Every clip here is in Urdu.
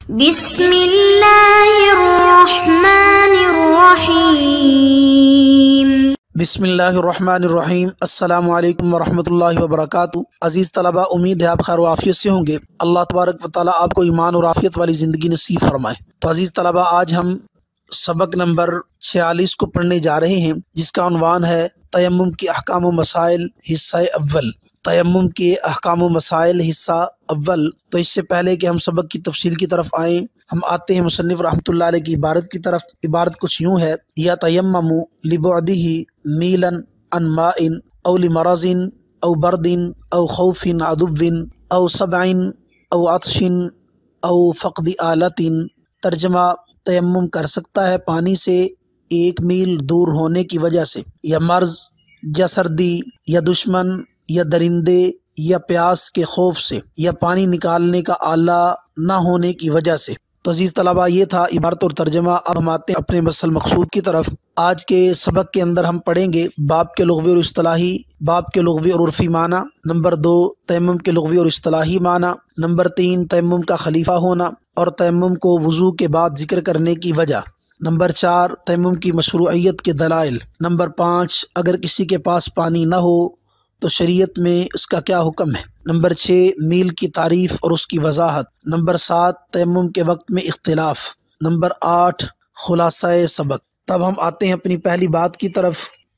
بسم اللہ الرحمن الرحیم۔ بسم اللہ الرحمن الرحیم۔ السلام علیکم ورحمۃ اللہ وبرکاتہ۔ عزیز طلباء، امید ہے آپ خیر و عافیت سے ہوں گے۔ اللہ تبارک و تعالیٰ آپ کو ایمان اور عافیت والی زندگی نصیب فرمائے۔ تو عزیز طلباء، آج ہم سبق نمبر 46 کو پڑھنے جا رہے ہیں، جس کا عنوان ہے تیمم کے احکام و مسائل حصہ اول۔ تیمم کے احکام و مسائل حصہ اول۔ تو اس سے پہلے کہ ہم سبق کی تفصیل کی طرف آئیں، ہم آتے ہیں مصنف رحمۃ اللہ علیہ کی عبارت کی طرف۔ عبارت کچھ یوں ہے: یا تیمم لبعدہ میلا عن ماء او لمرض او برد او خوف عدو او سبع او عطش او فقد آلت۔ ترجمہ: تیمم کر سکتا ہے پانی سے 1 میل دور ہونے کی وجہ سے، یا مرض یا سردی یا دشمن یا درندے یا پیاس کے خوف سے، یا پانی نکالنے کا آلہ نہ ہونے کی وجہ سے۔ تو عزیز طلباء، یہ تھا عبارت اور ترجمہ۔ اب ہم آتے ہیں اپنے مسئلہ مقصود کی طرف۔ آج کے سبق کے اندر ہم پڑھیں گے باب کے لغوی اور اصطلاحی، باب کے لغوی اور عرفی معنی، نمبر 2 تیمم کے لغوی اور اصطلاحی معنی، نمبر 3 تیمم کا خلیفہ ہونا اور تیمم کو وضو کے بعد ذکر کرنے کی وجہ، نمبر 4 تیمم کی مشروعیت کے دلائل، نمبر 5 اگر کسی کے پاس پانی نہ ہو تو شریعت میں اس کا کیا حکم ہے، نمبر 6 میل کی تعریف اور اس کی وضاحت، نمبر 7 تیمم کے وقت میں اختلاف، نمبر 8 خلاصہ سبق۔ تب ہم آتے ہیں اپنی پہلی بات کی طرف،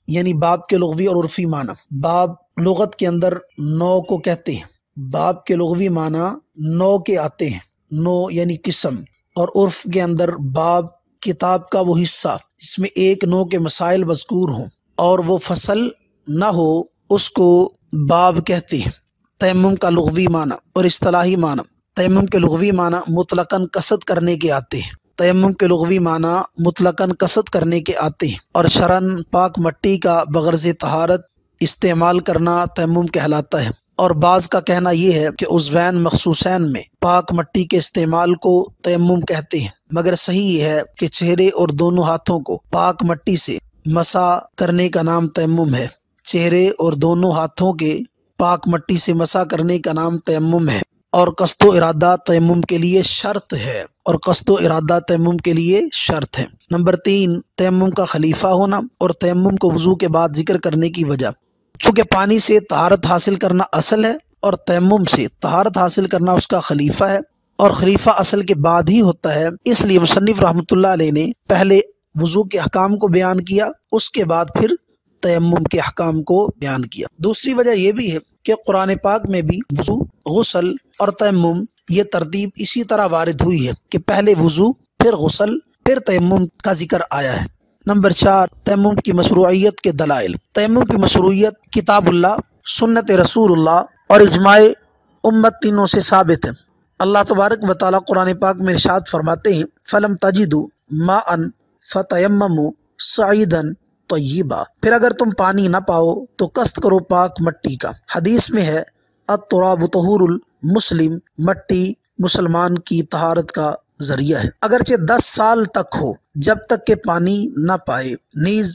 یعنی باب کے لغوی اور عرفی معنی۔ باب لغت کے اندر نوع کو کہتے ہیں۔ باب کے لغوی معنی نوع کے آتے ہیں، نوع یعنی قسم، اور عرف کے اندر باب کتاب کا وہ حصہ جس میں ایک نوع کے مسائل مذکور ہوں اور وہ فصل نہ ہو، اس کو باب کہتے ہیں۔ تیمم کا لغوی معنی اور اصطلاحی معنی۔ تیمم کے لغوی معنی مطلقاً قصد کرنے کے آتے ہیں۔ تیمم کے لغوی معنی مطلقاً قصد کرنے کے آتے ہیں، اور شرعاً پاک مٹی کا بغرض طہارت استعمال کرنا تیمم کہلاتا ہے۔ اور بعض کا کہنا یہ ہے کہ عضوین مخصوصین میں پاک مٹی کے استعمال کو تیمم کہتے ہیں، مگر صحیح یہ ہے کہ چہرے اور دونوں ہاتھوں کو پاک مٹی سے مسح کرنے کا نام تیمم ہے۔ چہرے اور دونوں ہاتھوں کے پاک مٹی سے مسح کرنے کا نام تیمم ہے، اور قصد و ارادہ تیمم کے لیے شرط ہے، اور قصد و ارادہ تیمم کے لیے شرط ہے۔ نمبر 3 تیمم کا خلیفہ ہونا اور تیمم کو وضو کے بعد ذکر کرنے کی وجہ۔ چونکہ پانی سے طہارت حاصل کرنا اصل ہے اور تیمم سے طہارت حاصل کرنا اس کا خلیفہ ہے، اور خلیفہ اصل کے بعد ہی ہوتا ہے، اس لیے مصنف رحمۃ اللہ علیہ نے پہلے وضو کے احکام کو بیان کیا، اس کے بعد پھر تیمم کے احکام کو بیان کیا۔ دوسری وجہ یہ بھی ہے کہ قرآن پاک میں بھی وضو، غسل اور تیمم یہ ترتیب اسی طرح وارد ہوئی ہے کہ پہلے وضو، پھر غسل، پھر تیمم کا ذکر آیا ہے۔ نمبر 4 تیمم کی مشروعیت کے دلائل۔ تیمم کی مشروعیت کتاب اللہ، سنت رسول اللہ اور اجماع امت تینوں سے ثابت ہے۔ اللہ تبارک و تعالیٰ قرآن پاک میں ارشاد فرماتے ہیں: فَلَمْ تَجِدُوا مَاءً فَتَيَمَّمُوا صَعِيدًا طیبہ۔ پھر اگر تم پانی نہ پاؤ تو قصد کرو پاک مٹی کا۔ حدیث میں ہے: التراب طہور المسلم، مٹی مسلمان کی طہارت کا ذریعہ ہے، اگرچہ 10 سال تک ہو، جب تک کہ پانی نہ پائے۔ نیز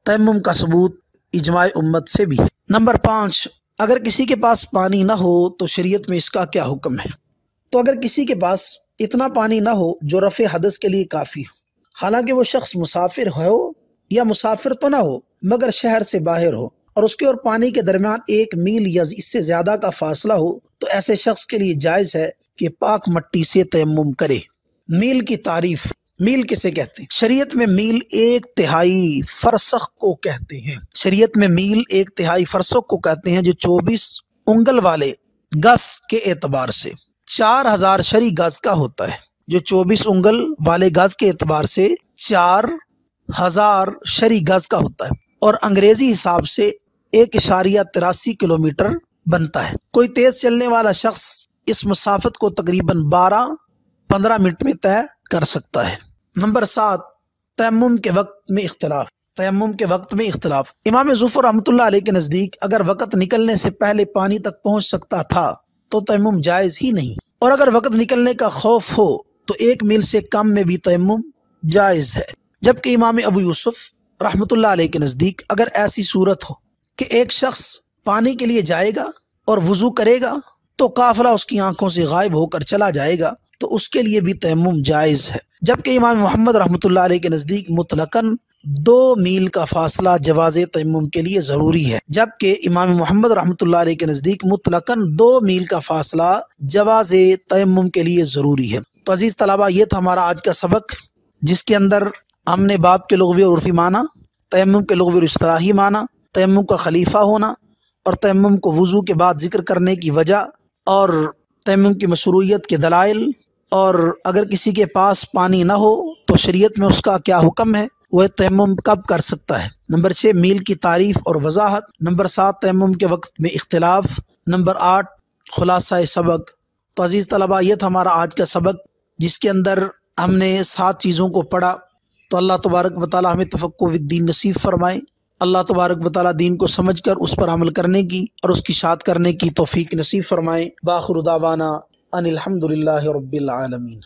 تیمم کا ثبوت اجماع امت سے بھی ہے۔ نمبر 5 اگر کسی کے پاس پانی نہ ہو تو شریعت میں اس کا کیا حکم ہے۔ تو اگر کسی کے پاس اتنا پانی نہ ہو جو رفع حدث کے لیے کافی ہو، حالانکہ وہ شخص مسافر ہو یا مسافر تو نہ ہو مگر شہر سے باہر ہو، اور اس کے اور پانی کے درمیان 1 میل یا اس سے زیادہ کا فاصلہ ہو، تو ایسے شخص کے لیے جائز ہے کہ پاک مٹی سے تیمم کرے۔ میل کی تعریف۔ میل کسے کہتے ہیں؟ شریعت میں میل 1/3 فرسخ کو کہتے ہیں۔ شریعت میں میل 1/3 فرسخ کو کہتے ہیں، جو 24 انگل والے گز کے اعتبار سے 4000 شرعی گز کا ہوتا ہے۔ جو 24 انگل والے گز کے اعتبار سے 4000 شرعی گز کا ہوتا ہے، اور انگریزی حساب سے 1.83 کلومیٹر بنتا ہے۔ کوئی تیز چلنے والا شخص اس مسافت کو تقریباً 12-15 منٹ میں طے کر سکتا ہے۔ نمبر 7 تیمم کے وقت میں اختلاف۔ تیمم کے وقت میں اختلاف۔ امام ظفر رحمۃ اللہ علیہ کے نزدیک اگر وقت نکلنے سے پہلے پانی تک پہنچ سکتا تھا تو تیمم جائز ہی نہیں، اور اگر وقت نکلنے کا خوف ہو تو 1 میل سے کم میں بھی تیمم جائز ہے۔ جبکہ امام ابو یوسف رحمۃ اللہ علیہ کے نزدیک اگر ایسی صورت ہو کہ ایک شخص پانی کے لیے جائے گا اور وضو کرے گا تو قافلہ اس کی آنکھوں سے غائب ہو کر چلا جائے گا تو اس کے لیے بھی تیمم جائز ہے، جبکہ امام محمد رحمۃ اللہ علیہ کے نزدیک مطلقاً 2 میل کا فاصلہ جواز تیمم کے لیے ضروری ہے، جبکہ امام محمد رحمۃ اللہ علیہ کے نزدیک مطلقاً 2 میل کا فاصلہ جواز تیمم کے لیے ضروری ہے۔ تو عزیز طلبہ، یہ تھا ہمارا آج کا سبق، جس کے اندر ہم نے باب کے لغوی اور عرفی معنی، تیمم کے لغوی اور اصطلاحی معنی، تیمم کا خلیفہ ہونا اور تیمم کو وضو کے بعد ذکر کرنے کی وجہ، اور تیمم کی مشروعیت کے دلائل، اور اگر کسی کے پاس پانی نہ ہو تو شریعت میں اس کا کیا حکم ہے، وہ تیمم کب کر سکتا ہے۔ نمبر 6 میل کی تعریف اور وضاحت۔ نمبر 7 تیمم کے وقت میں اختلاف۔ نمبر 8 خلاصہ سبق۔ تو عزیز طلبہ، یہ تھا ہمارا آج کا سبق، جس کے اندر ہم نے 7 چیزوں کو پڑھا۔ تو اللہ تبارک و تعالی ہمیں تفقہ فی الدین نصیب فرمائے۔ اللہ تبارک و تعالی دین کو سمجھ کر اس پر عمل کرنے کی اور اس کی اشاعت کرنے کی توفیق نصیب فرمائے۔ بآخر دعوانا ان الحمد للہ رب العالمین۔